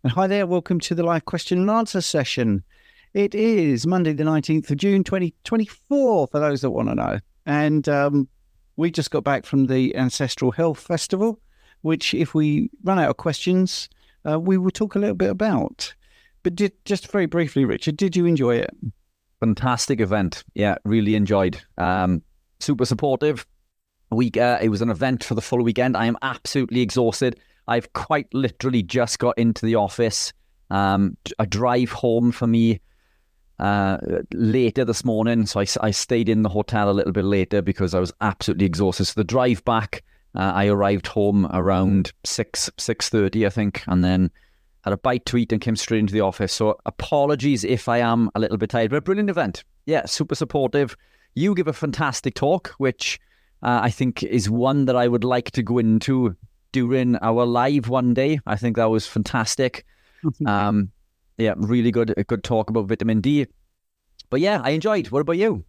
And hi there, welcome to the live question and answer session. It is Monday, the 19th of June, 2024, for those that want to know. And we just got back from the Ancestral Health Festival, which, if we run out of questions, we will talk a little bit about. But just very briefly, Richard, did you enjoy it? Fantastic event. Yeah, really enjoyed. Super supportive. It was an event for the full weekend. I am absolutely exhausted. I've quite literally just got into the office. A drive home for me later this morning, so I stayed in the hotel a little bit later because I was absolutely exhausted. So the drive back, I arrived home around 6:30, I think, and then had a bite to eat and came straight into the office. So apologies if I am a little bit tired, but a brilliant event. Yeah, super supportive. You give a fantastic talk, which I think is one that I would like to go into during our live one day. I think that was fantastic. Yeah, really good. A good talk about vitamin D. But yeah, I enjoyed. What about you?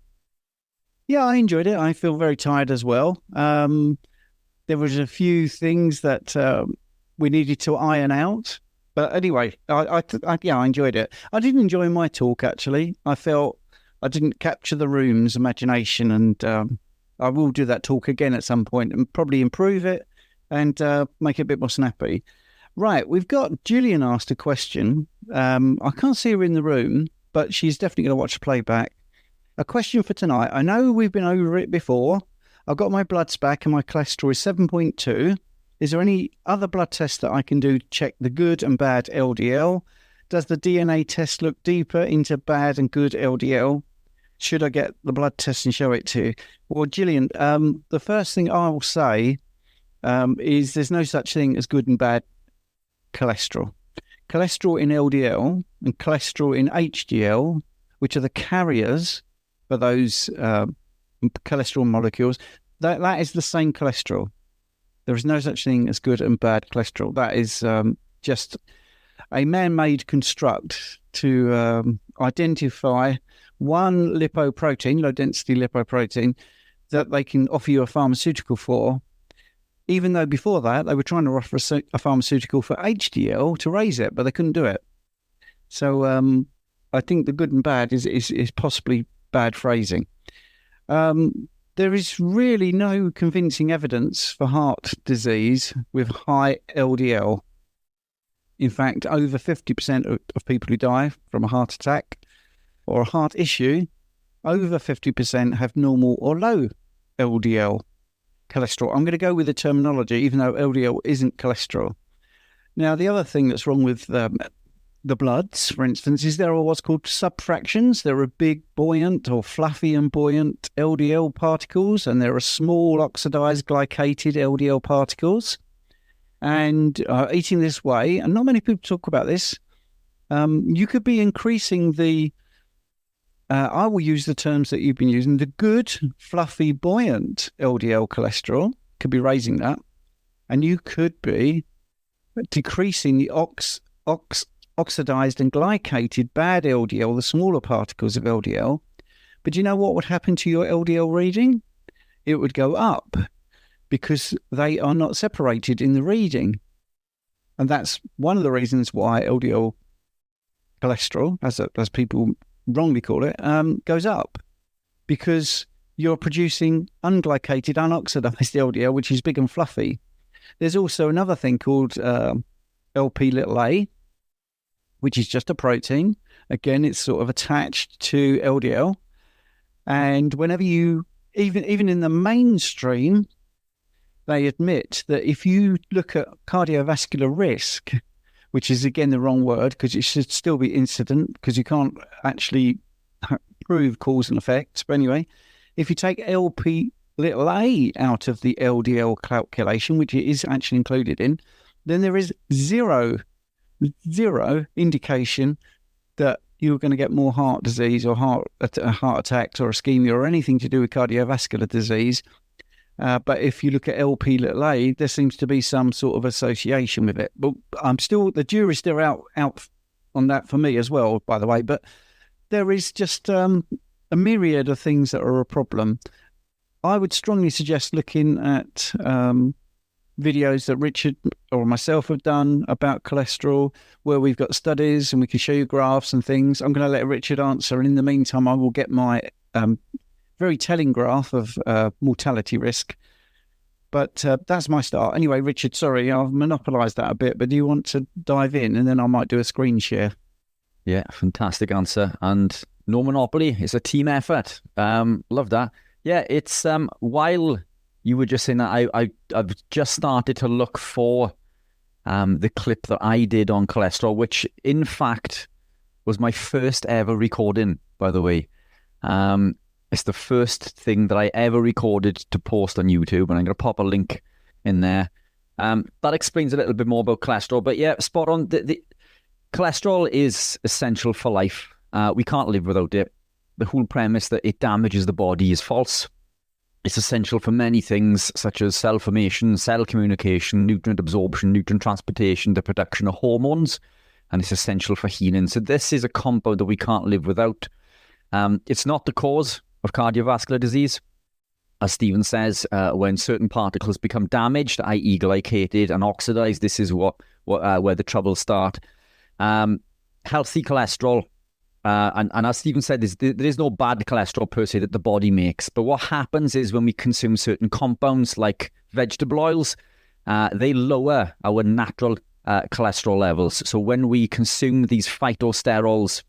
Yeah, I enjoyed it. I feel very tired as well. There was a few things that we needed to iron out. But anyway, I enjoyed it. I did enjoy my talk, actually. I felt I didn't capture the room's imagination, and I will do that talk again at some point and probably improve it and make it a bit more snappy. Right, we've got Gillian asked a question. I can't see her in the room, but she's definitely going to watch the playback. A question for tonight. I know we've been over it before. I've got my bloods back and my cholesterol is 7.2. Is there any other blood test that I can do to check the good and bad LDL? Does the DNA test look deeper into bad and good LDL? Should I get the blood test and show it to you? Well, Gillian, the first thing I will say is there's no such thing as good and bad cholesterol. Cholesterol in LDL and cholesterol in HDL, which are the carriers for those cholesterol molecules, that is the same cholesterol. There is no such thing as good and bad cholesterol. That is just a man-made construct to identify one lipoprotein, low-density lipoprotein, that they can offer you a pharmaceutical for, even though before that they were trying to offer a pharmaceutical for HDL to raise it, but they couldn't do it. So I think the good and bad is possibly bad phrasing. There is really no convincing evidence for heart disease with high LDL. In fact, over 50% of people who die from a heart attack or a heart issue, over 50% have normal or low LDL cholesterol. I'm going to go with the terminology, even though LDL isn't cholesterol. Now, the other thing that's wrong with the bloods, for instance, is there are what's called subfractions. There are big, buoyant or fluffy and buoyant LDL particles, and there are small, oxidized, glycated LDL particles. And eating this way, and not many people talk about this, you could be increasing the, I will use the terms that you've been using, the good, fluffy, buoyant LDL cholesterol, could be raising that, and you could be decreasing the oxidized and glycated bad LDL, the smaller particles of LDL. But do you know what would happen to your LDL reading? It would go up because they are not separated in the reading. And that's one of the reasons why LDL cholesterol, as people wrongly call it, goes up, because you're producing unglycated, unoxidized LDL, which is big and fluffy. There's also another thing called Lp(a), which is just a protein. Again, it's sort of attached to LDL. And whenever you, even in the mainstream, they admit that if you look at cardiovascular risk, which is again the wrong word because it should still be incident because you can't actually prove cause and effect. But anyway, if you take Lp(a) out of the LDL calculation, which it is actually included in, then there is zero indication that you're going to get more heart disease or heart attacks or ischemia or anything to do with cardiovascular disease. But if you look at Lp(a), there seems to be some sort of association with it. But the jury's still out on that for me as well, by the way. But there is just a myriad of things that are a problem. I would strongly suggest looking at videos that Richard or myself have done about cholesterol, where we've got studies and we can show you graphs and things. I'm going to let Richard answer, and in the meantime, I will get my very telling graph of mortality risk. But that's my start. Anyway, Richard, sorry, I've monopolised that a bit, but do you want to dive in, and then I might do a screen share? Yeah, fantastic answer. And no monopoly. It's a team effort. Love that. Yeah, it's while you were just saying that, I've just started to look for the clip that I did on cholesterol, which in fact was my first ever recording, by the way. It's the first thing that I ever recorded to post on YouTube, and I'm going to pop a link in there. That explains a little bit more about cholesterol. But yeah, spot on. The cholesterol is essential for life. We can't live without it. The whole premise that it damages the body is false. It's essential for many things, such as cell formation, cell communication, nutrient absorption, nutrient transportation, the production of hormones, and it's essential for healing. So this is a compound that we can't live without. It's not the cause of cardiovascular disease. As Stephen says, when certain particles become damaged, i.e. glycated and oxidized, this is where the troubles start. Healthy cholesterol, and as Stephen said, there is no bad cholesterol per se that the body makes. But what happens is when we consume certain compounds like vegetable oils, they lower our natural cholesterol levels. So when we consume these phytosterols,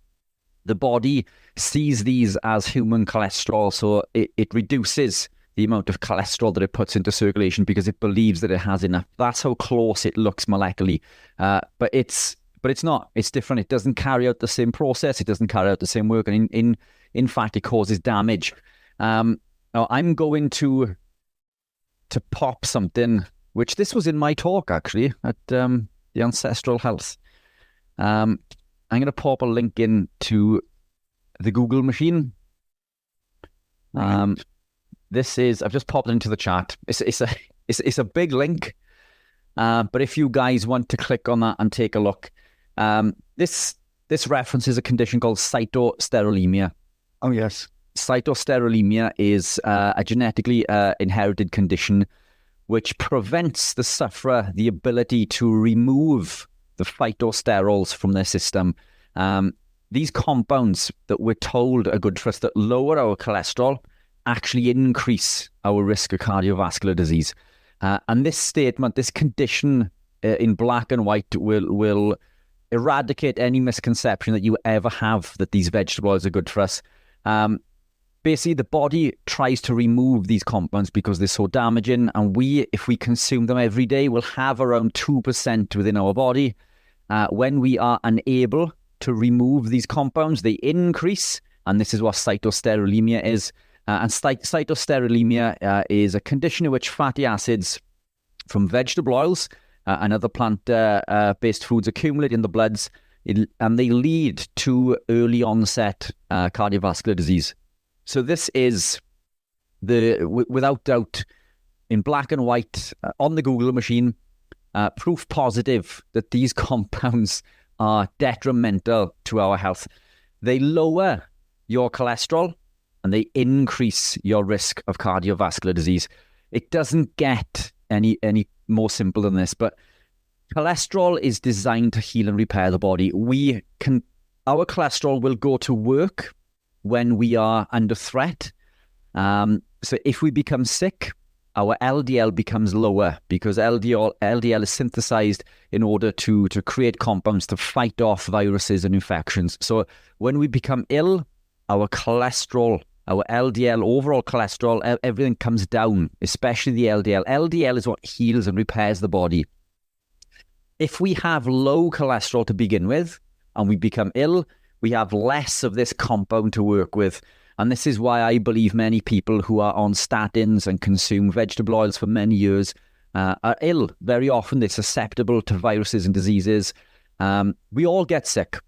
the body sees these as human cholesterol, so it reduces the amount of cholesterol that it puts into circulation because it believes that it has enough. That's how close it looks molecularly. But it's not. It's different. It doesn't carry out the same process. It doesn't carry out the same work. And in fact, it causes damage. Now, I'm going to pop something, which this was in my talk, actually, at the Ancestral Health. I'm going to pop a link in to the Google machine. This is, I've just popped it into the chat. It's a big link. But if you guys want to click on that and take a look, this references a condition called cytosterolemia. Oh, yes. Cytosterolemia is a genetically inherited condition which prevents the sufferer the ability to remove the phytosterols from their system. These compounds that we're told are good for us, that lower our cholesterol, actually increase our risk of cardiovascular disease. And this statement, this condition in black and white will eradicate any misconception that you ever have that these vegetable oils are good for us. Basically, the body tries to remove these compounds because they're so damaging, and if we consume them every day, we'll have around 2% within our body. When we are unable to remove these compounds, they increase, and this is what cytosterolemia is. And cytosterolemia is a condition in which fatty acids from vegetable oils and other plant-based foods accumulate in the bloods, and they lead to early onset cardiovascular disease. So this is without doubt, in black and white, on the Google machine, proof positive that these compounds are detrimental to our health. They lower your cholesterol and they increase your risk of cardiovascular disease. It doesn't get any more simple than this, but cholesterol is designed to heal and repair the body. Our cholesterol will go to work when we are under threat. So if we become sick, our LDL becomes lower because LDL is synthesized in order to create compounds to fight off viruses and infections. So when we become ill, our cholesterol, our LDL, overall cholesterol, everything comes down, especially the LDL. LDL is what heals and repairs the body. If we have low cholesterol to begin with and we become ill, we have less of this compound to work with. And this is why I believe many people who are on statins and consume vegetable oils for many years are ill. Very often they're susceptible to viruses and diseases. We all get sick.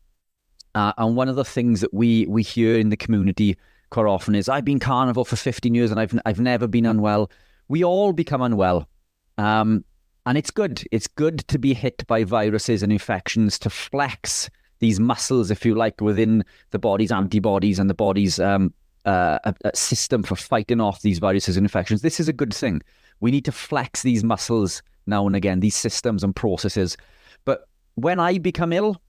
And one of the things that we hear in the community quite often is, I've been carnivore for 15 years and I've never been unwell. We all become unwell. And it's good. It's good to be hit by viruses and infections to flex these muscles, if you like, within the body's antibodies and the body's a system for fighting off these viruses and infections. This is a good thing. We need to flex these muscles now and again, these systems and processes. But when I become ill,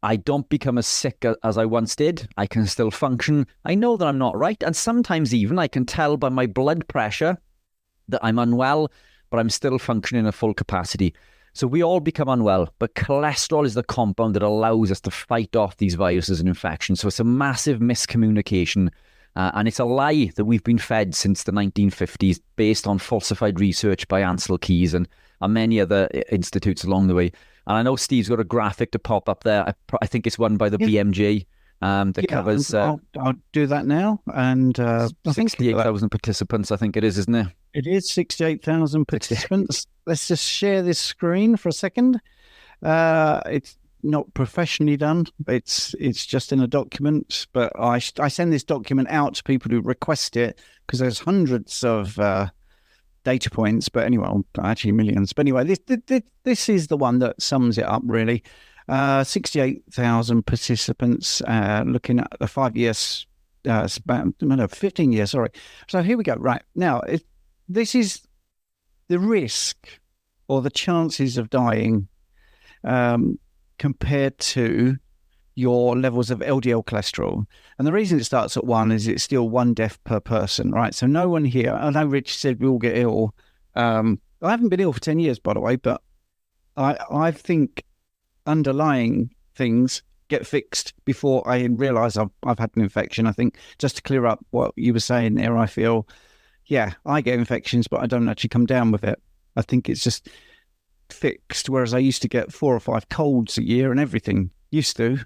I don't become as sick as I once did. I can still function. I know that I'm not right. And sometimes even I can tell by my blood pressure that I'm unwell, but I'm still functioning at full capacity. So we all become unwell, but cholesterol is the compound that allows us to fight off these viruses and infections. So it's a massive miscommunication. And it's a lie that we've been fed since the 1950s based on falsified research by Ansel Keys and many other institutes along the way. And I know Steve's got a graphic to pop up there. I think it's one by the BMJ that covers... I'll do that now. And I think 68,000 participants, I think it is, isn't it? It is 68,000 participants. Let's just share this screen for a second. It's not professionally done. It's just in a document. But I send this document out to people who request it because there's hundreds of... data points, but anyway, actually millions. But anyway, this is the one that sums it up really. 68,000 participants looking at the 5 years span, no, 15 years, sorry. So here we go. Right. Now, this is the risk or the chances of dying compared to your levels of LDL cholesterol. And the reason it starts at 1 is it's still 1 death per person, right? So no one here, I know Rich said we all get ill. I haven't been ill for 10 years, by the way, but I think underlying things get fixed before I realise I've had an infection. I think just to clear up what you were saying there, I feel, yeah, I get infections, but I don't actually come down with it. I think it's just fixed, whereas I used to get 4 or 5 colds a year and everything. Used to.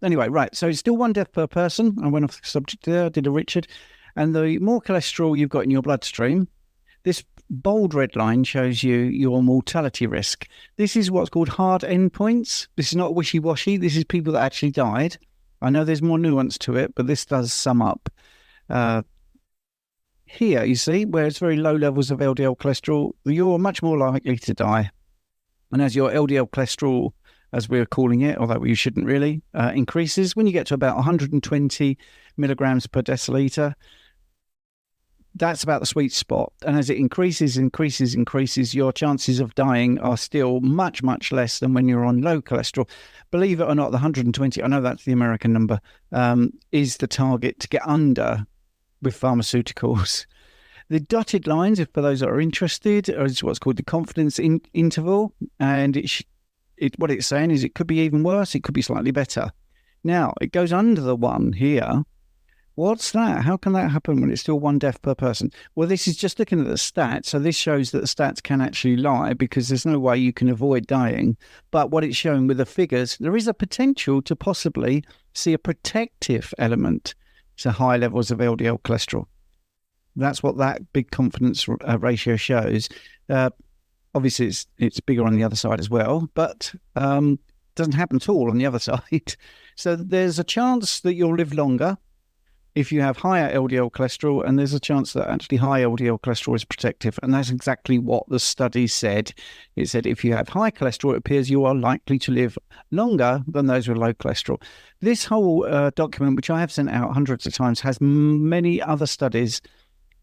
Anyway, right. So it's still 1 death per person. I went off the subject there, did a Richard. And the more cholesterol you've got in your bloodstream, this bold red line shows you your mortality risk. This is what's called hard endpoints. This is not wishy-washy. This is people that actually died. I know there's more nuance to it, but this does sum up. Here, you see, where it's very low levels of LDL cholesterol, you're much more likely to die. And as your LDL cholesterol, as we're calling it, although you shouldn't really, increases, when you get to about 120 milligrams per deciliter, that's about the sweet spot. And as it increases, your chances of dying are still much, much less than when you're on low cholesterol. Believe it or not, the 120, I know that's the American number, is the target to get under with pharmaceuticals. The dotted lines, if for those that are interested, is what's called the confidence interval. And what it's saying is it could be even worse, it could be slightly better. Now, it goes under the 1 here. What's that? How can that happen when it's still 1 death per person? Well, this is just looking at the stats. So this shows that the stats can actually lie because there's no way you can avoid dying. But what it's showing with the figures, there is a potential to possibly see a protective element to high levels of LDL cholesterol. That's what that big confidence ratio shows. Obviously, it's bigger on the other side as well, but doesn't happen at all on the other side. So there's a chance that you'll live longer if you have higher LDL cholesterol, and there's a chance that actually high LDL cholesterol is protective. And that's exactly what the study said. It said if you have high cholesterol, it appears you are likely to live longer than those with low cholesterol. This whole document, which I have sent out hundreds of times, has many other studies,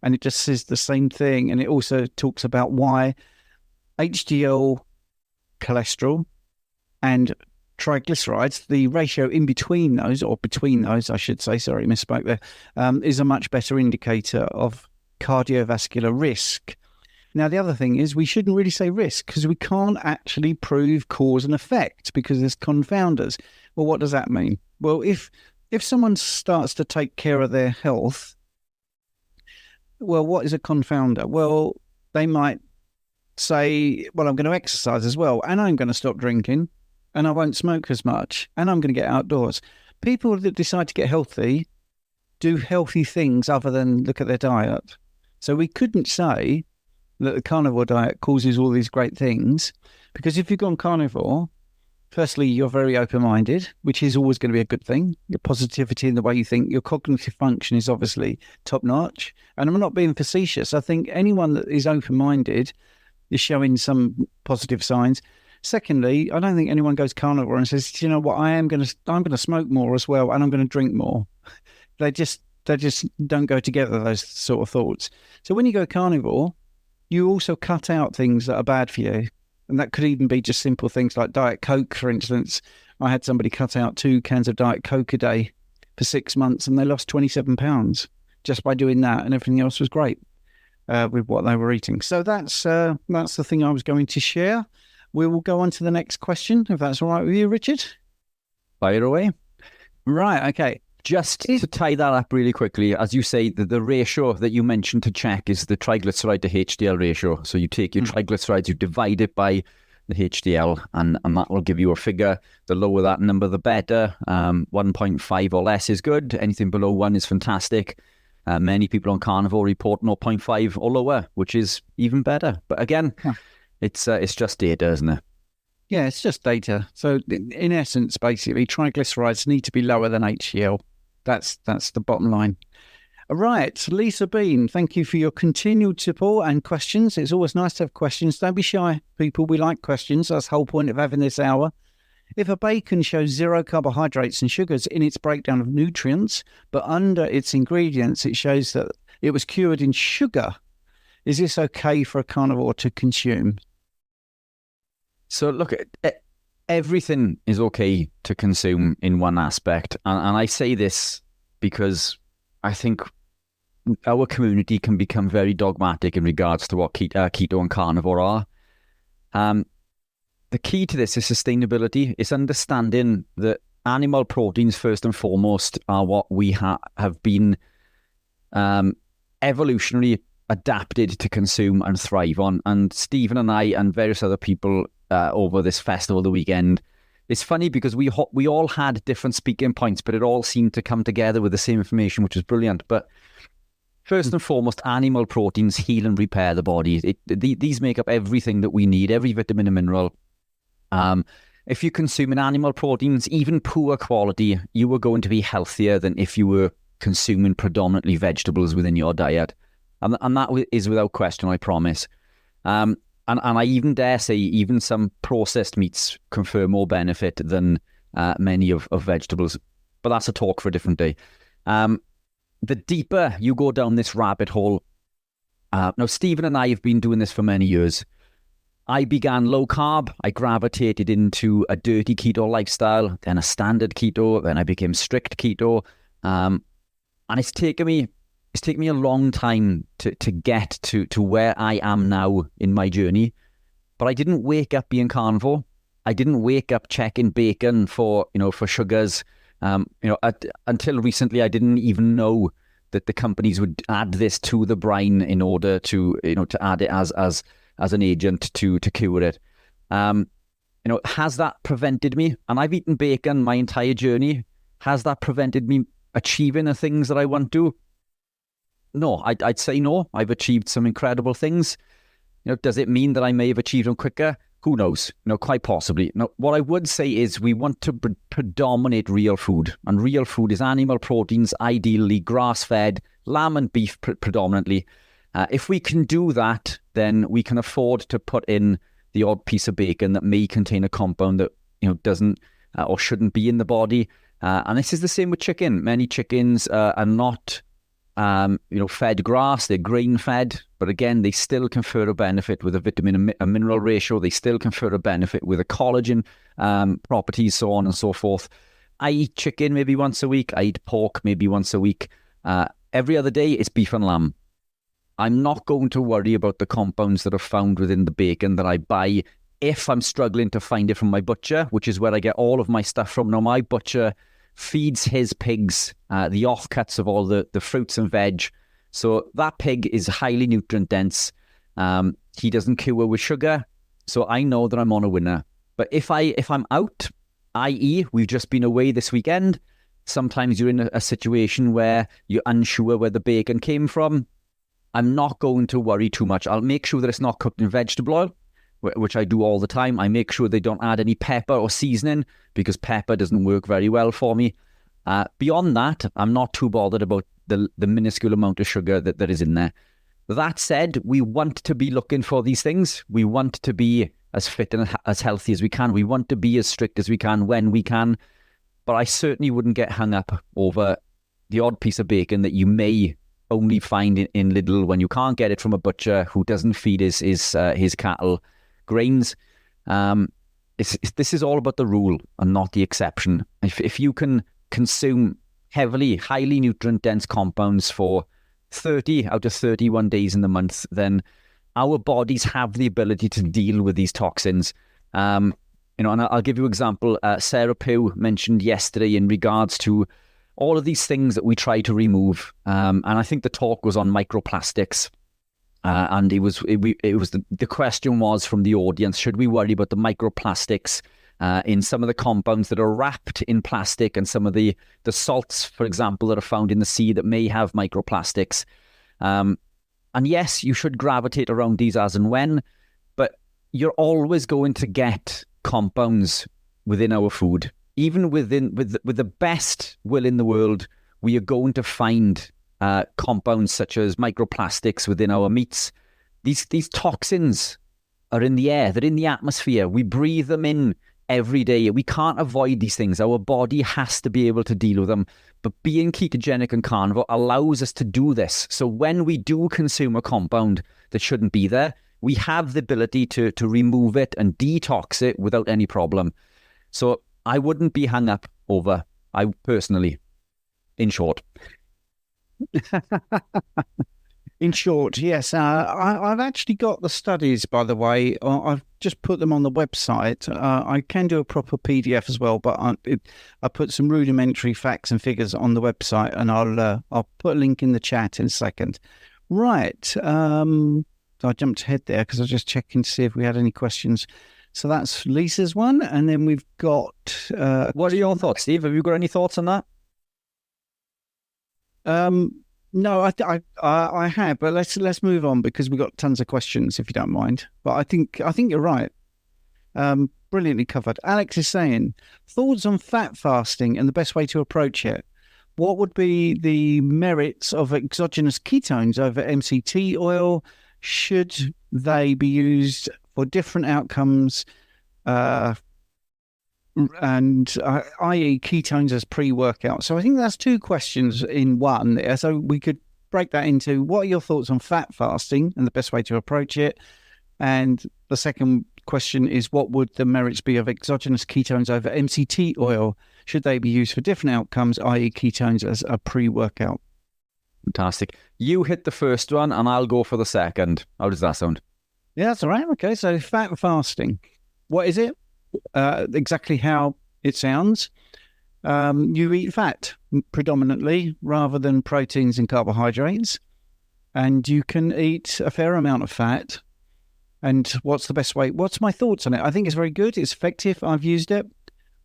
and it just says the same thing. And it also talks about why HDL cholesterol and triglycerides, the ratio in between those, or between those, I should say, sorry, misspoke there, is a much better indicator of cardiovascular risk. Now, the other thing is we shouldn't really say risk because we can't actually prove cause and effect because there's confounders. Well, what does that mean? Well, if someone starts to take care of their health, well, what is a confounder? Well, they might say, well, I'm going to exercise as well, and I'm going to stop drinking, and I won't smoke as much, and I'm going to get outdoors. People that decide to get healthy do healthy things other than look at their diet. So we couldn't say that the carnivore diet causes all these great things, because if you've gone carnivore, firstly, you're very open-minded, which is always going to be a good thing. Your positivity in the way you think, your cognitive function is obviously top-notch. And I'm not being facetious. I think anyone that is open-minded is showing some positive signs. Secondly, I don't think anyone goes carnivore and says, you know what, I'm going to smoke more as well, and I'm going to drink more. They just don't go together, those sort of thoughts. So when you go carnivore, you also cut out things that are bad for you. And that could even be just simple things like Diet Coke, for instance. I had somebody cut out 2 cans of Diet Coke a day for 6 months, and they lost 27 pounds just by doing that, and everything else was great with what they were eating. So that's the thing I was going to share. We will go on to the next question, if that's all right with you, Richard. Fire away. Right, okay. Just to tie that up really quickly, as you say, the ratio that you mentioned to check is the triglyceride to HDL ratio. So you take your triglycerides, you divide it by the HDL, and that will give you a figure. The lower that number, the better. 1.5 or less is good. Anything below 1 is fantastic. Many people on carnivore report 0.5 or lower, which is even better. But again, it's just data, isn't it? Yeah, it's just data. So in essence, basically, triglycerides need to be lower than HDL. That's the bottom line. All right, Lisa Bean, thank you for your continued support and questions. It's always nice to have questions. Don't be shy, people. We like questions. That's the whole point of having this hour. If a bacon shows 0 carbohydrates and sugars in its breakdown of nutrients, but under its ingredients it shows that it was cured in sugar, is this okay for a carnivore to consume? So look, everything is okay to consume in one aspect. And I say this because I think our community can become very dogmatic in regards to what keto and carnivore are. The key to this is sustainability. It's understanding that animal proteins, first and foremost, are what we have been evolutionarily adapted to consume and thrive on. And Stephen and I and various other people over this festival the weekend, it's funny because we all had different speaking points, but it all seemed to come together with the same information, which was brilliant. But first and foremost, animal proteins heal and repair the body. These make up everything that we need, every vitamin and mineral. If you're consuming animal proteins, even poor quality, you are going to be healthier than if you were consuming predominantly vegetables within your diet. And that is without question, I promise. And I even dare say even some processed meats confer more benefit than many of vegetables. But that's a talk for a different day. The deeper you go down this rabbit hole, now Stephen and I have been doing this for many years. I began low carb. I gravitated into a dirty keto lifestyle, then a standard keto, then I became strict keto. And it's taken me a long time to get to where I am now in my journey. But I didn't wake up being carnivore. I didn't wake up checking bacon for sugars. Until recently, I didn't even know that the companies would add this to the brine in order to add it as an agent to cure it. Has that prevented me? And I've eaten bacon my entire journey. Has that prevented me achieving the things that I want to? No, I'd say no. I've achieved some incredible things. Does it mean that I may have achieved them quicker? Who knows? Quite possibly. Now, what I would say is we want to predominate real food. And real food is animal proteins, ideally grass-fed, lamb and beef predominantly. If we can do that, then we can afford to put in the odd piece of bacon that may contain a compound that doesn't or shouldn't be in the body. And this is the same with chicken. Many chickens are not fed grass, they're grain fed, but again, they still confer a benefit with a vitamin and mineral ratio. They still confer a benefit with a collagen properties, so on and so forth. I eat chicken maybe once a week. I eat pork maybe once a week. Every other day, it's beef and lamb. I'm not going to worry about the compounds that are found within the bacon that I buy if I'm struggling to find it from my butcher, which is where I get all of my stuff from. Now, my butcher feeds his pigs the offcuts of all the fruits and veg. So that pig is highly nutrient dense. He doesn't cure with sugar. So I know that I'm on a winner. But if I'm out, i.e. we've just been away this weekend, sometimes you're in a situation where you're unsure where the bacon came from. I'm not going to worry too much. I'll make sure that it's not cooked in vegetable oil, which I do all the time. I make sure they don't add any pepper or seasoning because pepper doesn't work very well for me. Beyond that, I'm not too bothered about the minuscule amount of sugar that is in there. That said, we want to be looking for these things. We want to be as fit and as healthy as we can. We want to be as strict as we can when we can. But I certainly wouldn't get hung up over the odd piece of bacon that you may only find in Lidl when you can't get it from a butcher who doesn't feed his cattle grains. This is all about the rule and not the exception. If you can consume highly nutrient-dense compounds for 30 out of 31 days in the month, then our bodies have the ability to deal with these toxins. And I'll give you an example. Sarah Pugh mentioned yesterday in regards to all of these things that we try to remove. And I think the talk was on microplastics. And the question was from the audience, should we worry about the microplastics in some of the compounds that are wrapped in plastic and some of the salts, for example, that are found in the sea that may have microplastics? And yes, you should gravitate around these as and when, but you're always going to get compounds within our food. Even with the best will in the world, we are going to find compounds such as microplastics within our meats. These toxins are in the air, they're in the atmosphere. We breathe them in every day. We can't avoid these things. Our body has to be able to deal with them. But being ketogenic and carnivore allows us to do this. So when we do consume a compound that shouldn't be there, we have the ability to remove it and detox it without any problem. So I wouldn't be hung up over, I personally, in short. In short, yes. I've actually got the studies, by the way. I've just put them on the website. I can do a proper PDF as well, but I put some rudimentary facts and figures on the website, and I'll put a link in the chat in a second. Right. So I jumped ahead there because I was just checking to see if we had any questions. So that's Lisa's one, and then we've got. What are your thoughts, Steve? Have you got any thoughts on that? No, I have, but let's move on because we've got tons of questions, if you don't mind. But I think you're right. Brilliantly covered. Alex is saying, thoughts on fat fasting and the best way to approach it. What would be the merits of exogenous ketones over MCT oil? Should they be used for different outcomes? And i.e. ketones as pre-workout. So I think that's two questions in one. So we could break that into, what are your thoughts on fat fasting and the best way to approach it? And the second question is, what would the merits be of exogenous ketones over MCT oil? Should they be used for different outcomes, i.e. ketones as a pre-workout? Fantastic. You hit the first one and I'll go for the second. How does that sound? Yeah, that's all right. Okay, so fat fasting. What is it? Exactly how it sounds. You eat fat predominantly rather than proteins and carbohydrates, and you can eat a fair amount of fat. And what's the best way? What's my thoughts on it? I think it's very good. It's effective. I've used it.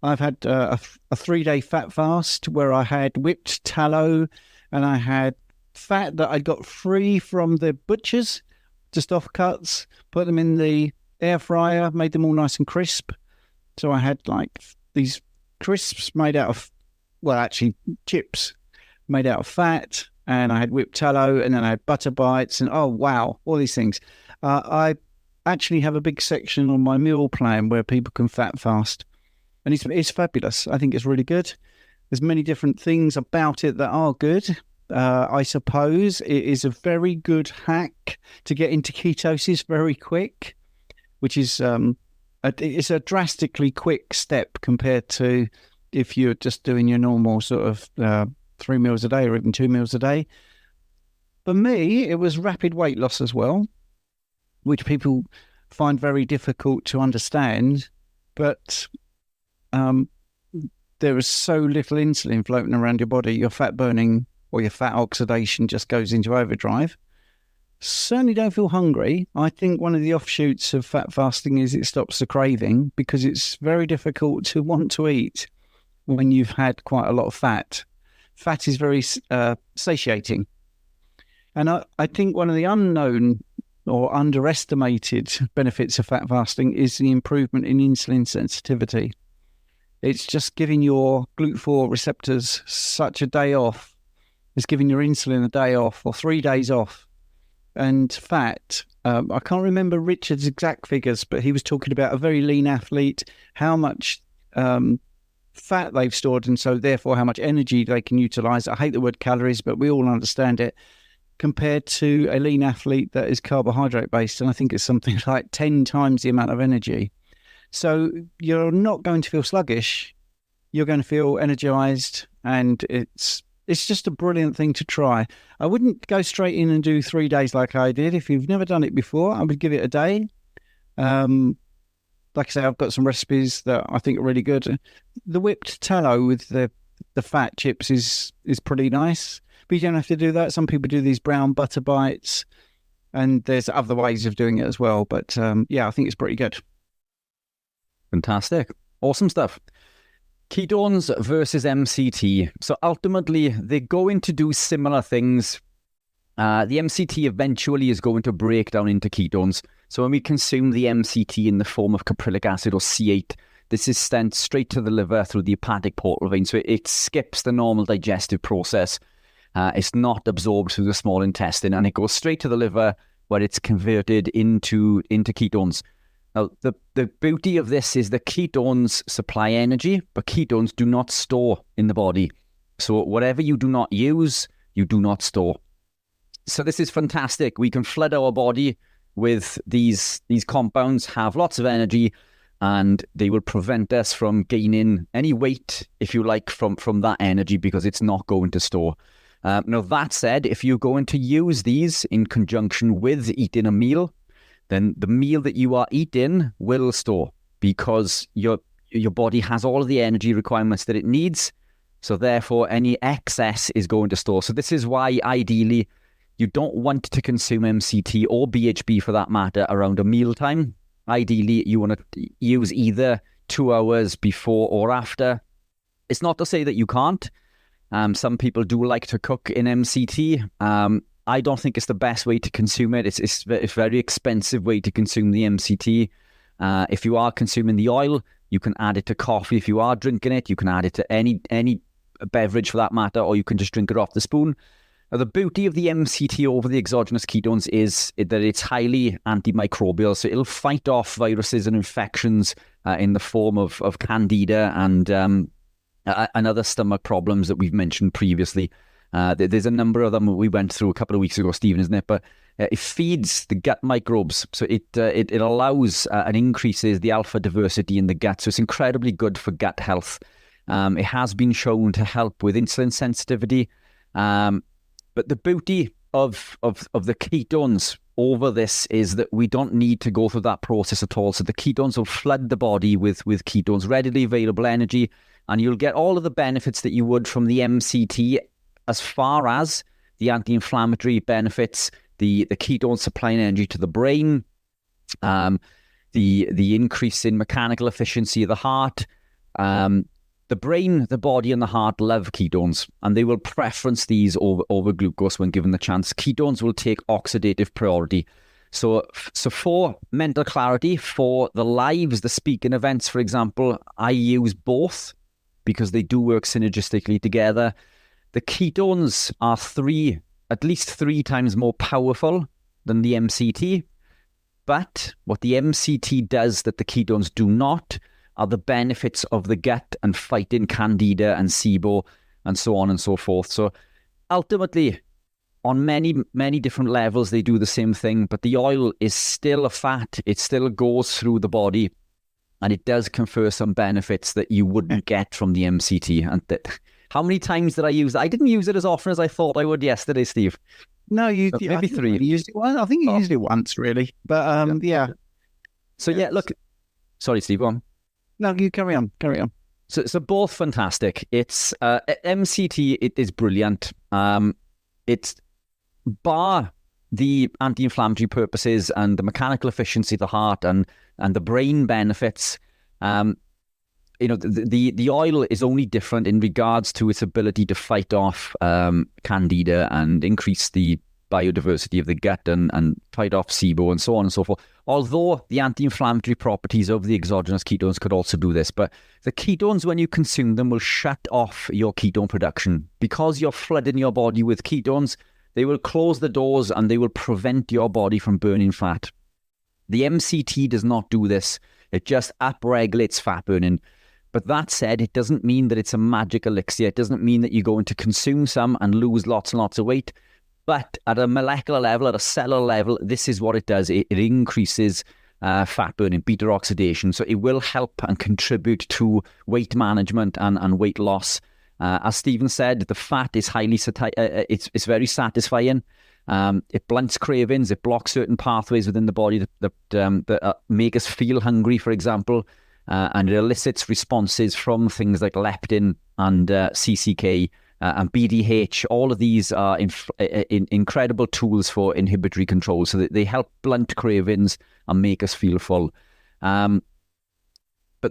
I've had a 3-day fat fast where I had whipped tallow and I had fat that I got free from the butchers, just offcuts, put them in the air fryer, made them all nice and crisp. So I had like these crisps made out of, well, actually chips made out of fat, and I had whipped tallow, and then I had butter bites, and oh, wow, all these things. I actually have a big section on my meal plan where people can fat fast, and it's fabulous. I think it's really good. There's many different things about it that are good. I suppose it is a very good hack to get into ketosis very quick, which is it's a drastically quick step compared to if you're just doing your normal sort of 3 meals a day or even 2 meals a day. For me, it was rapid weight loss as well, which people find very difficult to understand. But there is so little insulin floating around your body, your fat burning or your fat oxidation just goes into overdrive. Certainly don't feel hungry. I think one of the offshoots of fat fasting is it stops the craving, because it's very difficult to want to eat when you've had quite a lot of fat. Fat is very satiating. And I think one of the unknown or underestimated benefits of fat fasting is the improvement in insulin sensitivity. It's just giving your GLUT4 receptors such a day off. It's giving your insulin a day off or 3 days off. And fat, I can't remember Richard's exact figures, but he was talking about a very lean athlete, how much fat they've stored, and so therefore how much energy they can utilize. I hate the word calories, but we all understand it. compared to a lean athlete that is carbohydrate based. And I think it's something like 10 times the amount of energy. So you're not going to feel sluggish. You're going to feel energized, and it's just a brilliant thing to try. I wouldn't go straight in and do 3 days like I did. If you've never done it before, I would give it a day. Like I say, I've got some recipes that I think are really good. The whipped tallow with the fat chips is pretty nice, but you don't have to do that. Some people do these brown butter bites, and there's other ways of doing it as well. But yeah, I think it's pretty good. Fantastic. Awesome stuff. Ketones versus MCT. So ultimately, they're going to do similar things. The MCT eventually is going to break down into ketones. So when we consume the MCT in the form of caprylic acid or C8, this is sent straight to the liver through the hepatic portal vein. So it skips the normal digestive process. It's not absorbed through the small intestine, and it goes straight to the liver where it's converted into ketones. Now, the beauty of this is that ketones supply energy, but ketones do not store in the body. So whatever you do not use, you do not store. So this is fantastic. We can flood our body with these compounds, have lots of energy, and they will prevent us from gaining any weight, if you like, from that energy, because it's not going to store. Now, that said, if you're going to use these in conjunction with eating a meal, then the meal that you are eating will store, because your body has all of the energy requirements that it needs. So therefore, any excess is going to store. So this is why, ideally, you don't want to consume MCT or BHB for that matter around a mealtime. Ideally, you want to use either 2 hours before or after. It's not to say that you can't. Some people do like to cook in MCT. I don't think it's the best way to consume it. It's a very expensive way to consume the MCT. If you are consuming the oil, you can add it to coffee. If you are drinking it, you can add it to any beverage for that matter, or you can just drink it off the spoon. Now, the beauty of the MCT over the exogenous ketones is that it's highly antimicrobial, so it'll fight off viruses and infections in the form of candida and other stomach problems that we've mentioned previously. There's a number of them we went through a couple of weeks ago, Stephen, isn't it? But it feeds the gut microbes, so it allows and increases the alpha diversity in the gut, so it's incredibly good for gut health. It has been shown to help with insulin sensitivity. But the beauty of the ketones over this is that we don't need to go through that process at all. So the ketones will flood the body with ketones, readily available energy, and you'll get all of the benefits that you would from the MCT, as far as the anti-inflammatory benefits, the ketones supplying energy to the brain, the increase in mechanical efficiency of the heart. The brain, the body, and the heart love ketones, and they will preference these over glucose when given the chance. Ketones will take oxidative priority. So for mental clarity, for the lives, the speaking events, for example, I use both because they do work synergistically together. The ketones are at least three times more powerful than the MCT. But what the MCT does that the ketones do not are the benefits of the gut and fighting candida and SIBO and so on and so forth. So ultimately, on many, many different levels, they do the same thing, but the oil is still a fat. It still goes through the body, and it does confer some benefits that you wouldn't get from the MCT. And how many times did I use it? I didn't use it as often as I thought I would yesterday, Steve. No, maybe 3. You used it once. I think you used it once, really. But yeah. So yeah, look. Sorry, Steve, go on. No, you carry on. So both fantastic. It's MCT. It is brilliant. It's bar the anti-inflammatory purposes and the mechanical efficiency of the heart and the brain benefits. The oil is only different in regards to its ability to fight off candida and increase the biodiversity of the gut and fight off SIBO and so on and so forth. Although the anti-inflammatory properties of the exogenous ketones could also do this. But the ketones, when you consume them, will shut off your ketone production. Because you're flooding your body with ketones, they will close the doors and they will prevent your body from burning fat. The MCT does not do this. It just upregulates fat burning. But that said, it doesn't mean that it's a magic elixir. It doesn't mean that you're going to consume some and lose lots and lots of weight. But at a molecular level, at a cellular level, this is what it does. It increases fat burning, beta oxidation. So it will help and contribute to weight management and weight loss. As Stephen said, the fat is it's very satisfying. It blunts cravings. It blocks certain pathways within the body that make us feel hungry, for example. And it elicits responses from things like leptin and CCK and BDH. All of these are incredible tools for inhibitory control, so that they help blunt cravings and make us feel full. But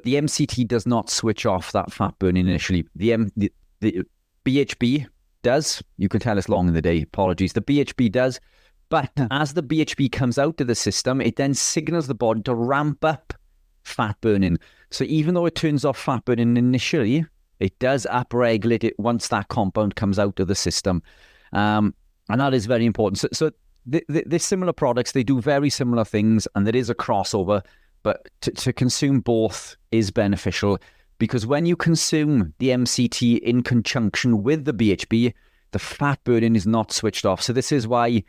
the MCT does not switch off that fat burning initially. The BHB does. You can tell it's long in the day. Apologies. The BHB does. But as the BHB comes out of the system, it then signals the body to ramp up fat burning. So even though it turns off fat burning initially, it does upregulate it once that compound comes out of the system. And that is very important. So they're similar products. They do very similar things, and there is a crossover. But to consume both is beneficial, because when you consume the MCT in conjunction with the BHB, the fat burning is not switched off. So this is why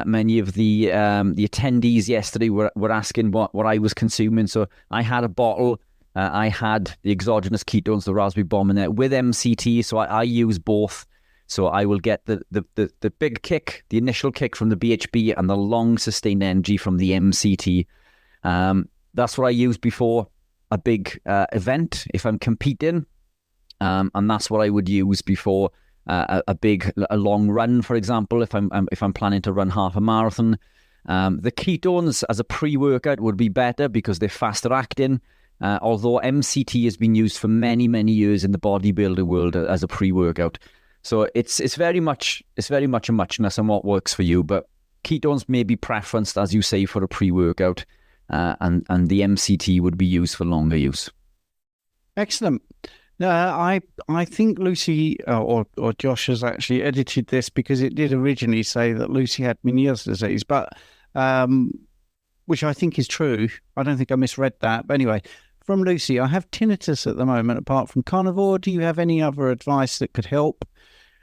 many of the attendees yesterday were asking what I was consuming. So I had a bottle. I had the exogenous ketones, the raspberry bomb in there with MCT. So I use both. So I will get the big kick, the initial kick from the BHB, and the long sustained energy from the MCT. That's what I use before a big event if I'm competing, and that's what I would use before a long run, for example, if I'm planning to run half a marathon. The ketones as a pre-workout would be better because they're faster acting. Although MCT has been used for many, many years in the bodybuilder world as a pre-workout. So it's very much a muchness on what works for you. But ketones may be preferenced, as you say, for a pre-workout, and the MCT would be used for longer use. Excellent. I think Lucy or Josh has actually edited this, because it did originally say that Lucy had Meniere's disease, but which I think is true. I don't think I misread that. But anyway, from Lucy, I have tinnitus at the moment apart from carnivore. Do you have any other advice that could help?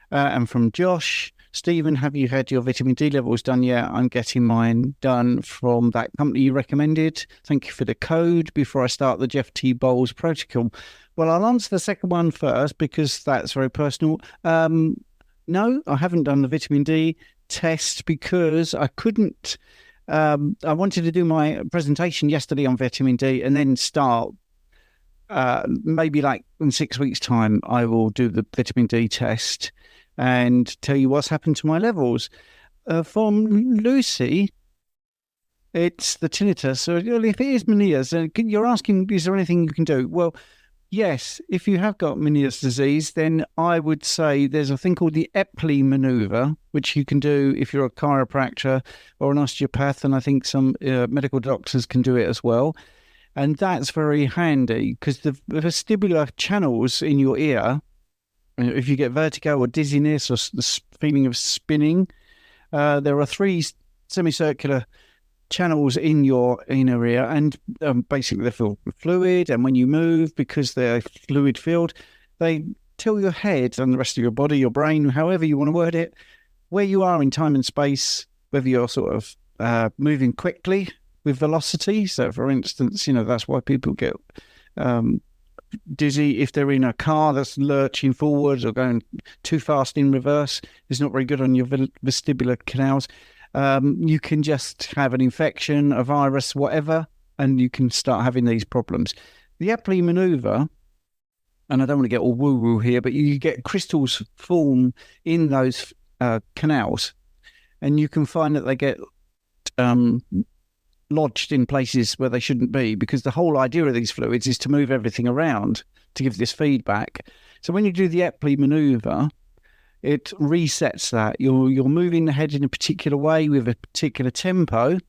And from Josh, Stephen, have you had your vitamin D levels done yet? I'm getting mine done from that company you recommended. Thank you for the code before I start the Jeff T. Bowles protocol. Well, I'll answer the second one first because that's very personal. No, I haven't done the vitamin D test because I couldn't. I wanted to do my presentation yesterday on vitamin D and then start. Maybe like in 6 weeks' time, I will do the vitamin D test and tell you what's happened to my levels. From Lucy, it's the tinnitus. So if it is Meniere's, you're asking, is there anything you can do? Well, yes, if you have got Meniere's disease, then I would say there's a thing called the Epley maneuver, which you can do if you're a chiropractor or an osteopath, and I think some medical doctors can do it as well. And that's very handy because the vestibular channels in your ear, if you get vertigo or dizziness or the feeling of spinning, there are 3 semicircular channels in your inner ear, and basically they're filled with fluid, and when you move, because they're fluid filled, they tell your head and the rest of your body, your brain, however you want to word it, where you are in time and space, whether you're sort of moving quickly with velocity. So for instance, that's why people get dizzy if they're in a car that's lurching forwards or going too fast in reverse. It's not very good on your vestibular canals. You can just have an infection, a virus, whatever, and you can start having these problems. The Epley maneuver, and I don't want to get all woo-woo here, but you get crystals form in those canals, and you can find that they get lodged in places where they shouldn't be, because the whole idea of these fluids is to move everything around to give this feedback. So when you do the Epley maneuver, it resets that. You're moving the head in a particular way with a particular tempo,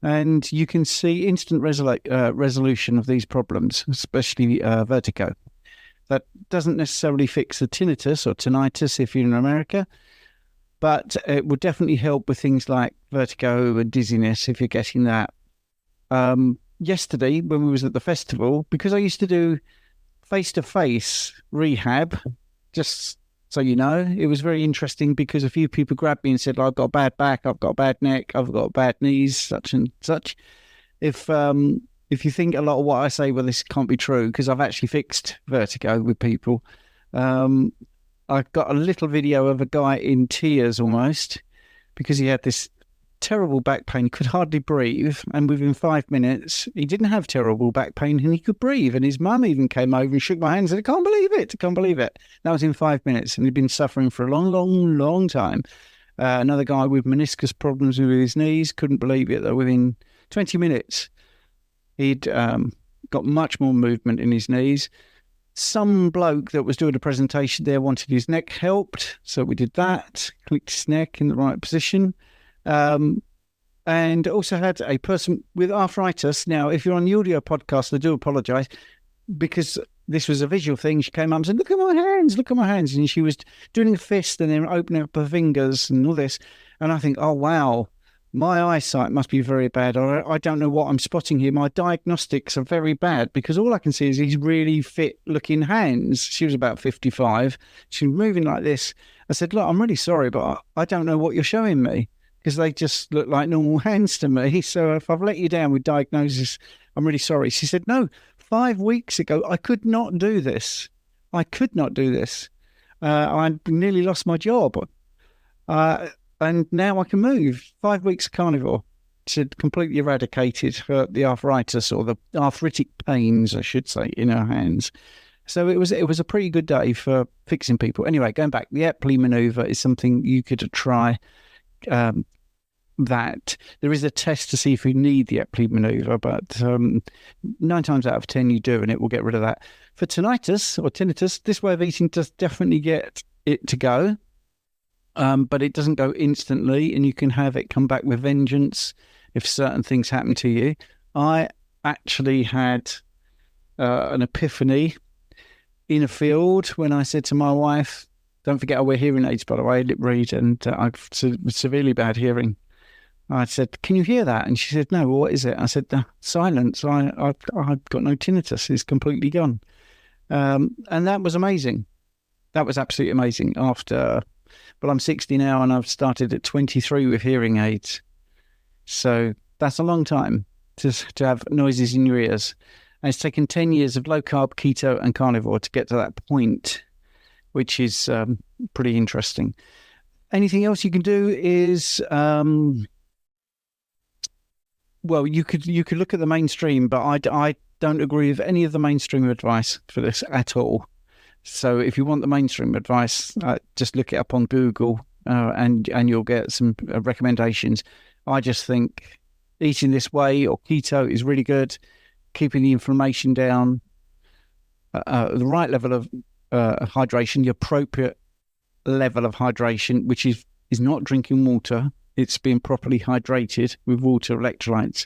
and you can see instant resolution of these problems, especially vertigo. That doesn't necessarily fix the tinnitus or tinnitus if you're in America, but it would definitely help with things like vertigo and dizziness if you're getting that. Yesterday, when we was at the festival, because I used to do face-to-face rehab, just So, it was very interesting because a few people grabbed me and said, I've got a bad back, I've got a bad neck, I've got bad knees, such and such. If you think a lot of what I say, well, this can't be true, because I've actually fixed vertigo with people. I've got a little video of a guy in tears almost, because he had this terrible back pain. He could hardly breathe. And within 5 minutes, he didn't have terrible back pain and he could breathe. And his mum even came over and shook my hand and said, I can't believe it. I can't believe it. That was in 5 minutes. And he'd been suffering for a long, long, long time. Another guy with meniscus problems with his knees, couldn't believe it, though within 20 minutes, he'd got much more movement in his knees. Some bloke that was doing a presentation there wanted his neck helped. So we did that, clicked his neck in the right position. And also had a person with arthritis. Now, if you're on the audio podcast, I do apologise, because this was a visual thing. She came up and said, look at my hands, look at my hands. And she was doing a fist and then opening up her fingers and all this. And I think, oh, wow, my eyesight must be very bad. I don't know what I'm spotting here. My diagnostics are very bad, because all I can see is these really fit-looking hands. She was about 55. She was moving like this. I said, look, I'm really sorry, but I don't know what you're showing me, because they just look like normal hands to me. So if I've let you down with diagnosis, I'm really sorry. She said, no, 5 weeks ago, I could not do this. I could not do this. I nearly lost my job. And now I can move. 5 weeks of carnivore. She had completely eradicated the arthritis, or the arthritic pains, I should say, in her hands. So it was a pretty good day for fixing people. Anyway, going back, the Epley manoeuvre is something you could try. That there is a test to see if you need the Epley manoeuvre, but 9 times out of 10 you do, and it will get rid of that. For tinnitus, this way of eating does definitely get it to go, but it doesn't go instantly, and you can have it come back with vengeance if certain things happen to you. I actually had an epiphany in a field when I said to my wife, don't forget I wear hearing aids, by the way, lip read, and I've severely bad hearing. I said, can you hear that? And she said, no, well, what is it? I said, silence. I've got no tinnitus. It's completely gone. And that was amazing. That was absolutely amazing. I'm 60 now, and I've started at 23 with hearing aids. So that's a long time to have noises in your ears. And it's taken 10 years of low carb, keto, and carnivore to get to that point, which is pretty interesting. Anything else you can do is, you could look at the mainstream, but I don't agree with any of the mainstream advice for this at all. So if you want the mainstream advice, just look it up on Google and you'll get some recommendations. I just think eating this way or keto is really good, keeping the inflammation down, the right level of hydration, the appropriate level of hydration, which is not drinking water. It's being properly hydrated with water, electrolytes.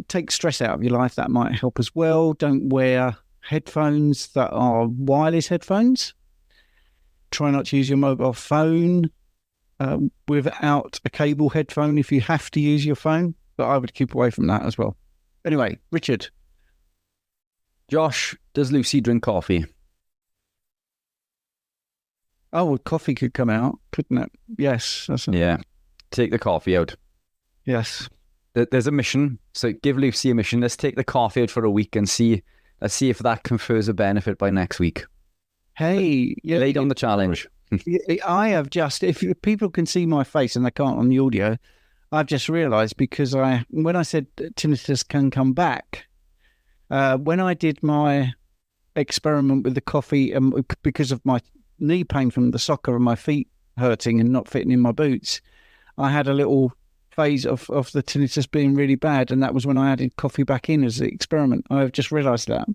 Take stress out of your life. That might help as well. Don't wear headphones that are wireless headphones. Try not to use your mobile phone without a cable headphone if you have to use your phone. But I would keep away from that as well. Anyway, Richard. Josh, does Lucy drink coffee? Oh, well, coffee could come out, couldn't it? Yes. Yeah. Take the coffee out. Yes. There's a mission. So give Lucy a mission. Let's take the coffee out for a week and let's see if that confers a benefit by next week. Hey. Laid on the challenge. I have just, if people can see my face and they can't on the audio, I've just realised, because when I said tinnitus can come back, when I did my experiment with the coffee, because of my knee pain from the soccer and my feet hurting and not fitting in my boots, I had a little phase of the tinnitus being really bad, and that was when I added coffee back in as the experiment. I've just realised that,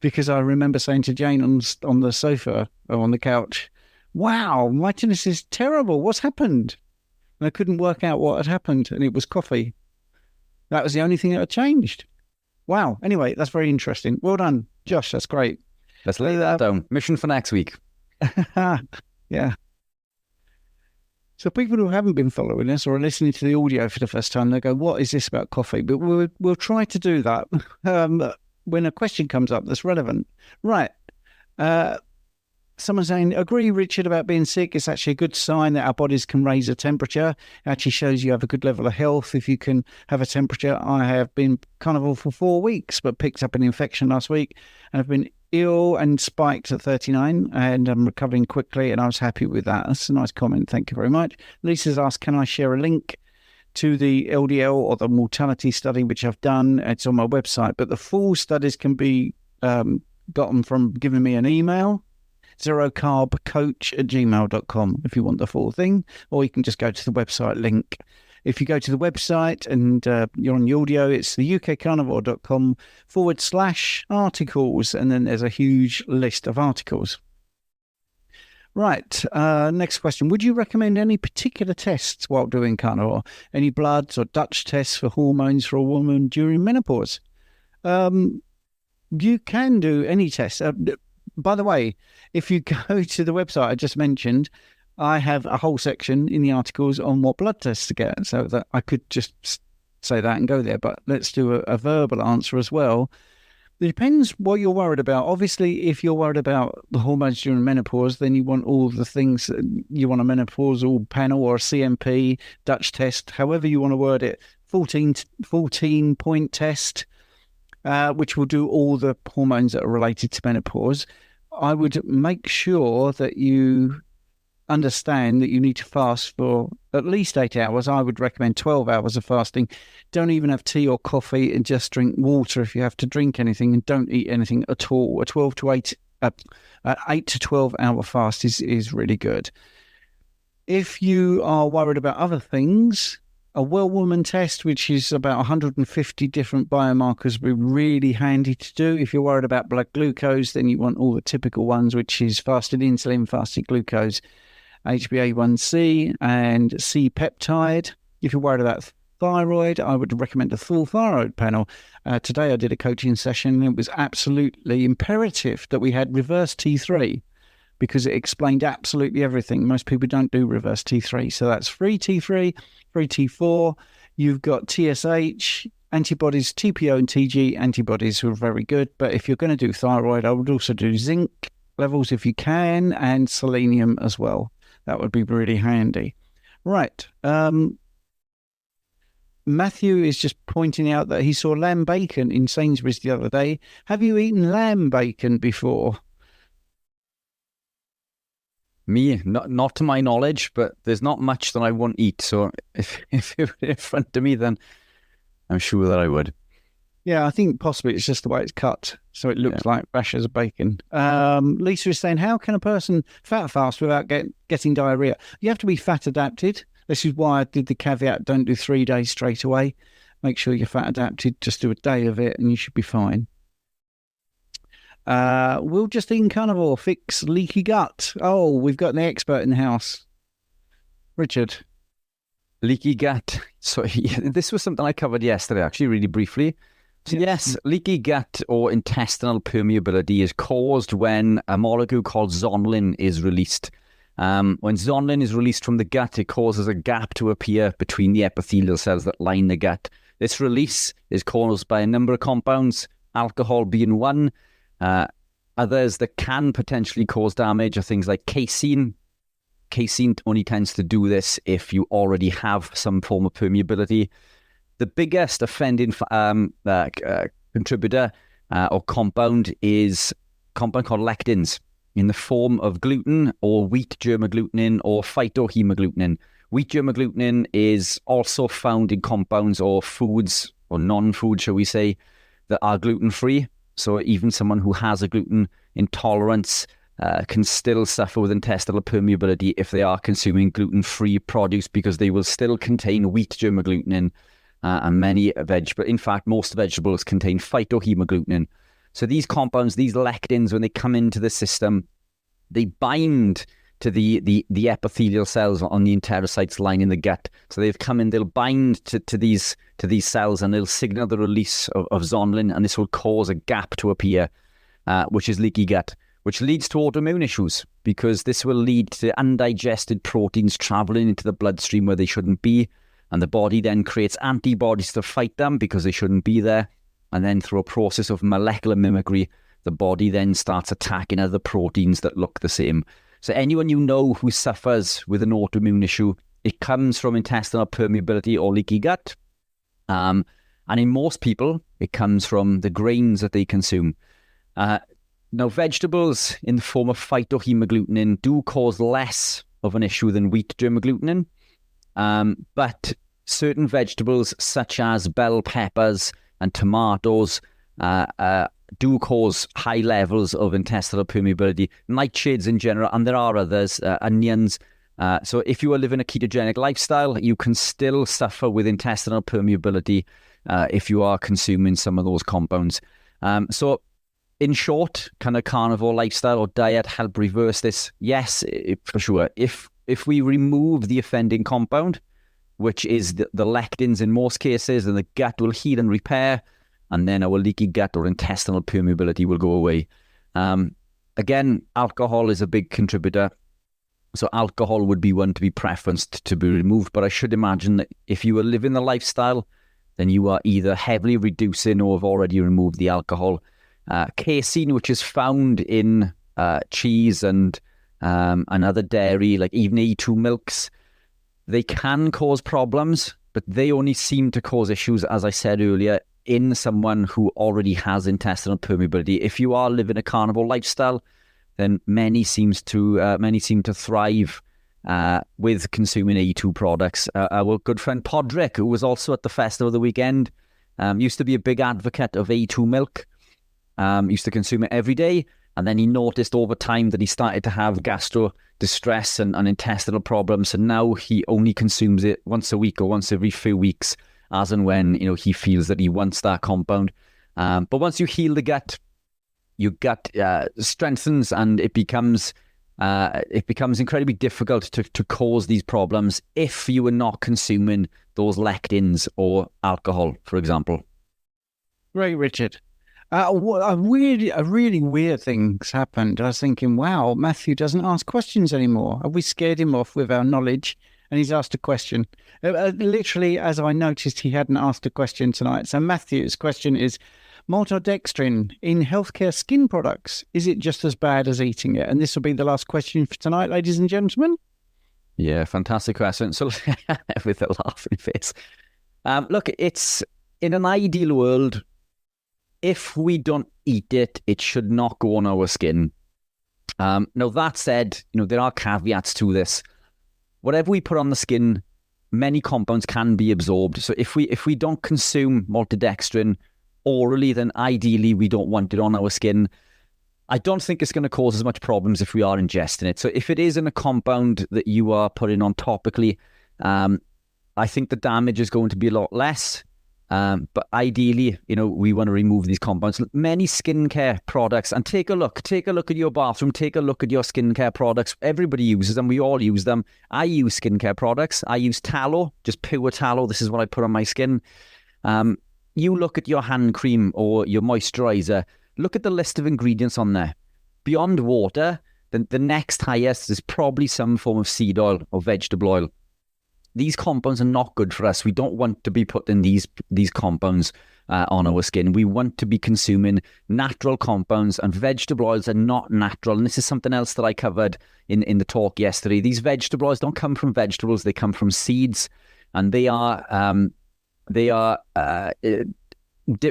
because I remember saying to Jane on the sofa or on the couch, wow, my tinnitus is terrible. What's happened? And I couldn't work out what had happened, and it was coffee. That was the only thing that had changed. Wow. Anyway, that's very interesting. Well done, Josh. That's great. Let's lay that down. Mission for next week. Yeah. So people who haven't been following us or are listening to the audio for the first time, they go, what is this about coffee? But we'll try to do that when a question comes up that's relevant. Right. Someone saying, agree, Richard, about being sick. It's actually a good sign that our bodies can raise a temperature. It actually shows you have a good level of health if you can have a temperature. I have been carnival for 4 weeks, but picked up an infection last week and have been ill and spiked at 39, and I'm recovering quickly, and I was happy with that. That's a nice comment. Thank you very much. Lisa's asked, can I share a link to the LDL or the mortality study, which I've done? It's on my website, but the full studies can be gotten from giving me an email, zerocarbcoach@gmail.com, if you want the full thing, or you can just go to the website link. If you go to the website and you're on the audio, it's the ukcarnivore.com/articles, and then there's a huge list of articles. Right, next question. Would you recommend any particular tests while doing carnivore? Any bloods or Dutch tests for hormones for a woman during menopause? You can do any test. By the way, if you go to the website I just mentioned, I have a whole section in the articles on what blood tests to get, so that I could just say that and go there. But let's do a verbal answer as well. It depends what you're worried about. Obviously, if you're worried about the hormones during menopause, then you want all the things. You want a menopausal panel or a CMP, Dutch test, however you want to word it, 14-point test, which will do all the hormones that are related to menopause. I would make sure that you understand that you need to fast for at least 8 hours. I would recommend 12 hours of fasting. Don't even have tea or coffee, and just drink water if you have to drink anything, and don't eat anything at all. A 8 to 12 hour fast is really good. If you are worried about other things, a well woman test, which is about 150 different biomarkers, will be really handy to do. If you're worried about blood glucose, then you want all the typical ones, which is fasted insulin, fasted glucose, HbA1c, and C-peptide. If you're worried about thyroid, I would recommend a full thyroid panel. Today I did a coaching session, and it was absolutely imperative that we had reverse T3, because it explained absolutely everything. Most people don't do reverse T3. So that's free T3, free T4. You've got TSH, antibodies, TPO and TG antibodies, who are very good. But if you're going to do thyroid, I would also do zinc levels if you can, and selenium as well. That would be really handy. Right. Matthew is just pointing out that he saw lamb bacon in Sainsbury's the other day. Have you eaten lamb bacon before? Me, not to my knowledge, but there's not much that I won't eat. So if it were in front of me, then I'm sure that I would. Yeah, I think possibly it's just the way it's cut, so it looks like rashers of bacon. Lisa is saying, how can a person fat fast without getting diarrhea? You have to be fat adapted. This is why I did the caveat, don't do 3 days straight away. Make sure you're fat adapted. Just do a day of it and you should be fine. Will just eat carnivore fix leaky gut? Oh, we've got an expert in the house. Richard. Leaky gut. So this was something I covered yesterday, actually, really briefly. So yes, leaky gut or intestinal permeability is caused when a molecule called zonulin is released. When zonulin is released from the gut, it causes a gap to appear between the epithelial cells that line the gut. This release is caused by a number of compounds, alcohol being one. Others that can potentially cause damage are things like casein. Casein only tends to do this if you already have some form of permeability. The biggest offending contributor or compound is a compound called lectins in the form of gluten or wheat germ-agglutinin or phytohemagglutinin. Wheat germ-agglutinin is also found in compounds or foods, or non-food, shall we say, that are gluten-free. So even someone who has a gluten intolerance can still suffer with intestinal permeability if they are consuming gluten-free produce, because they will still contain wheat germ-agglutinin and many but in fact most vegetables contain phytohemagglutinin. So these compounds, these lectins, when they come into the system, they bind to the epithelial cells on the enterocytes lining the gut. So they've come in, they'll bind to these cells, and they'll signal the release of zonulin, and this will cause a gap to appear, which is leaky gut, which leads to autoimmune issues, because this will lead to undigested proteins traveling into the bloodstream where they shouldn't be, and the body then creates antibodies to fight them because they shouldn't be there. And then through a process of molecular mimicry, the body then starts attacking other proteins that look the same. So anyone you know who suffers with an autoimmune issue, it comes from intestinal permeability or leaky gut. And in most people, it comes from the grains that they consume. Now, vegetables in the form of phytohemagglutinin do cause less of an issue than wheat germ agglutinin. But certain vegetables, such as bell peppers and tomatoes, do cause high levels of intestinal permeability, nightshades in general, and there are others, onions. So if you are living a ketogenic lifestyle, you can still suffer with intestinal permeability if you are consuming some of those compounds. So in short, can a carnivore lifestyle or diet help reverse this? Yes, for sure. If we remove the offending compound, which is the lectins in most cases, then the gut will heal and repair, and then our leaky gut or intestinal permeability will go away. Again, alcohol is a big contributor. So alcohol would be one to be preferenced to be removed. But I should imagine that if you are living the lifestyle, then you are either heavily reducing or have already removed the alcohol. Casein, which is found in cheese and other dairy, like even E2 milks, they can cause problems, but they only seem to cause issues, as I said earlier, in someone who already has intestinal permeability. If you are living a carnivore lifestyle, then many seem to thrive with consuming E2 products. Our good friend Podrick, who was also at the festival of the weekend, used to be a big advocate of E2 milk, used to consume it every day, and then he noticed over time that he started to have gastro distress and intestinal problems, and now he only consumes it once a week or once every few weeks, as and when he feels that he wants that compound. But once you heal the gut, your gut strengthens, and it becomes incredibly difficult to cause these problems if you are not consuming those lectins or alcohol, for example. Great, Richard. A really weird thing's happened. I was thinking, wow, Matthew doesn't ask questions anymore. Have we scared him off with our knowledge? And he's asked a question. Literally, as I noticed, he hadn't asked a question tonight. So Matthew's question is, maltodextrin in healthcare skin products, is it just as bad as eating it? And this will be the last question for tonight, ladies and gentlemen. Yeah, fantastic question. So with a laughing face. Look, it's in an ideal world, if we don't eat it, it should not go on our skin. Now, that said, there are caveats to this. Whatever we put on the skin, many compounds can be absorbed. So if we don't consume maltodextrin orally, then ideally we don't want it on our skin. I don't think it's going to cause as much problems if we are ingesting it. So if it is in a compound that you are putting on topically, I think the damage is going to be a lot less. But ideally, we want to remove these compounds. Many skincare products, and take a look at your bathroom, take a look at your skincare products. Everybody uses them. We all use them. I use skincare products. I use tallow, just pure tallow. This is what I put on my skin. You look at your hand cream or your moisturizer, look at the list of ingredients on there. Beyond water, the next highest is probably some form of seed oil or vegetable oil. These compounds are not good for us. We don't want to be putting these compounds on our skin. We want to be consuming natural compounds, and vegetable oils are not natural. And this is something else that I covered in the talk yesterday. These vegetable oils don't come from vegetables. They come from seeds, and they are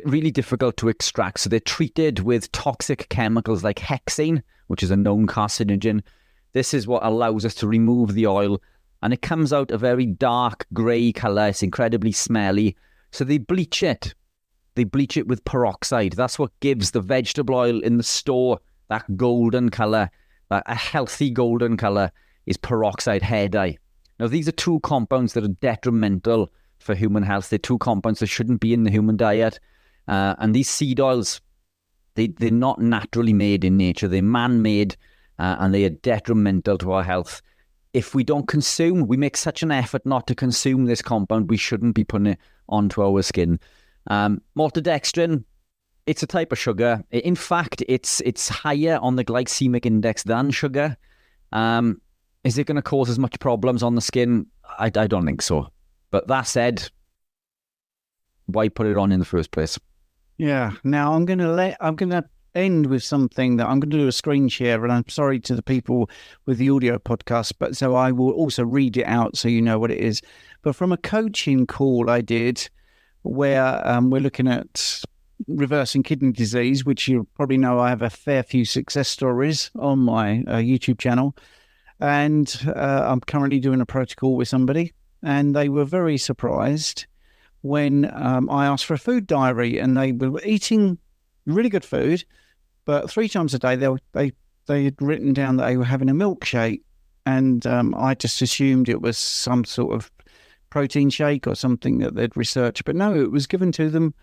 really difficult to extract. So they're treated with toxic chemicals like hexane, which is a known carcinogen. This is what allows us to remove the oil, and it comes out a very dark grey colour. It's incredibly smelly. So they bleach it. They bleach it with peroxide. That's what gives the vegetable oil in the store that golden colour. A healthy golden colour is peroxide hair dye. Now, these are two compounds that are detrimental for human health. They're two compounds that shouldn't be in the human diet. And these seed oils, they're not naturally made in nature. They're man-made, and they are detrimental to our health. If we don't consume, we make such an effort not to consume this compound, we shouldn't be putting it onto our skin. Maltodextrin, it's a type of sugar. In fact, it's higher on the glycemic index than sugar. Is it going to cause as much problems on the skin? I don't think so. But that said, why put it on in the first place? Yeah. Now I'm gonna end with something that I'm going to do a screen share, and I'm sorry to the people with the audio podcast, but so I will also read it out so you know what it is. But from a coaching call I did where we're looking at reversing kidney disease, which you probably know I have a fair few success stories on my YouTube channel. And I'm currently doing a protocol with somebody, and they were very surprised when I asked for a food diary, and they were eating really good food, but 3 times a day they had written down that they were having a milkshake, and I just assumed it was some sort of protein shake or something that they'd researched. But no, it was given to them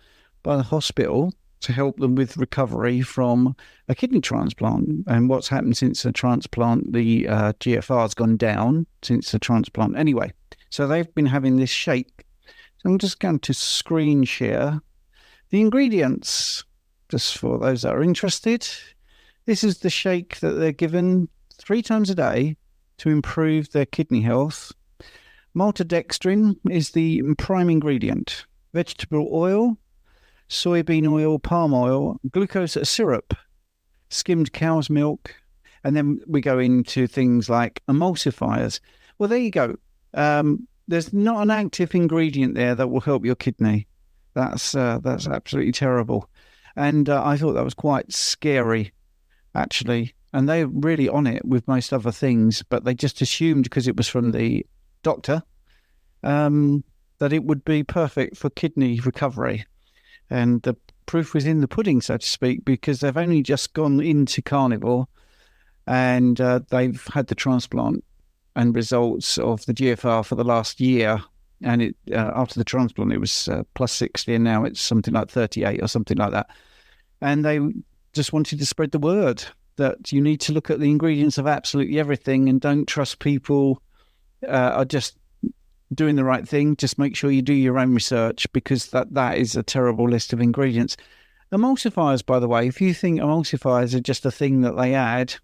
by the hospital to help them with recovery from a kidney transplant. And what's happened since the transplant, the GFR has gone down since the transplant. Anyway, so they've been having this shake. So I'm just going to screen share the ingredients, just for those that are interested. This is the shake that they're given 3 times a day to improve their kidney health. Maltodextrin is the prime ingredient. Vegetable oil, soybean oil, palm oil, glucose syrup, skimmed cow's milk, and then we go into things like emulsifiers. Well, there you go. There's not an active ingredient there that will help your kidney. That's absolutely terrible. And I thought that was quite scary, actually. And they're really on it with most other things, but they just assumed because it was from the doctor that it would be perfect for kidney recovery. And the proof was in the pudding, so to speak, because they've only just gone into carnivore and they've had the transplant and results of the GFR for the last year. And it after the transplant, it was plus 60, and now it's something like 38 or something like that. And they just wanted to spread the word that you need to look at the ingredients of absolutely everything and don't trust people are just doing the right thing. Just make sure you do your own research, because that is a terrible list of ingredients. Emulsifiers, by the way, if you think emulsifiers are just a thing that they add,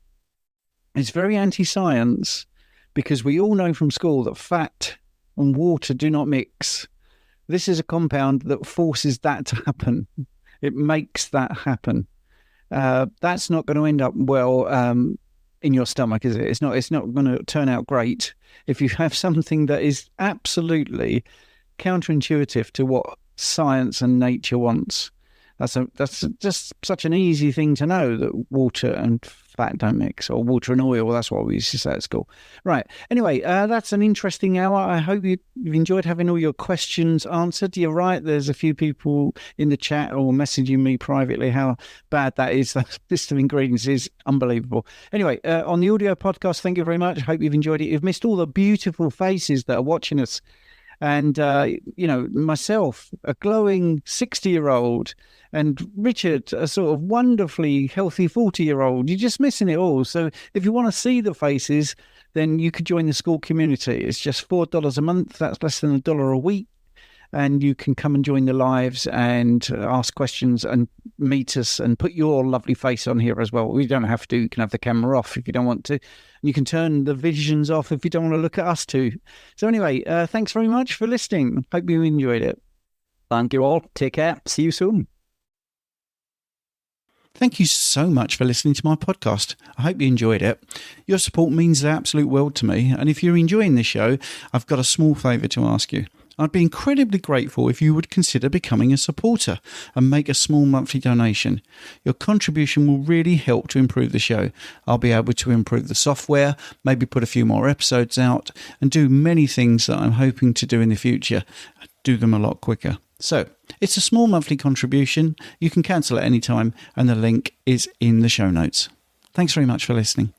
it's very anti-science, because we all know from school that fat and water do not mix. This is a compound that forces that to happen. It makes that happen. That's not going to end up well in your stomach, is it? It's not going to turn out great if you have something that is absolutely counterintuitive to what science and nature wants. That's just such an easy thing to know, that water and fat don't mix, or water and oil. That's what we used to say at school. Right. Anyway, that's an interesting hour. I hope you've enjoyed having all your questions answered. You're right. There's a few people in the chat or messaging me privately how bad that is. That list of ingredients is unbelievable. Anyway, on the audio podcast, thank you very much. Hope you've enjoyed it. You've missed all the beautiful faces that are watching us. And, myself, a glowing 60-year-old, and Richard, a sort of wonderfully healthy 40-year-old. You're just missing it all. So if you want to see the faces, then you could join the Skool community. It's just $4 a month. That's less than $1 a week. And you can come and join the lives and ask questions and meet us and put your lovely face on here as well. We don't have to. You can have the camera off if you don't want to. You can turn the visions off if you don't want to look at us too. So anyway, thanks very much for listening. Hope you enjoyed it. Thank you all. Take care. See you soon. Thank you so much for listening to my podcast. I hope you enjoyed it. Your support means the absolute world to me. And if you're enjoying this show, I've got a small favour to ask you. I'd be incredibly grateful if you would consider becoming a supporter and make a small monthly donation. Your contribution will really help to improve the show. I'll be able to improve the software, maybe put a few more episodes out, and do many things that I'm hoping to do in the future. Do them a lot quicker. So, it's a small monthly contribution. You can cancel at any time, and the link is in the show notes. Thanks very much for listening.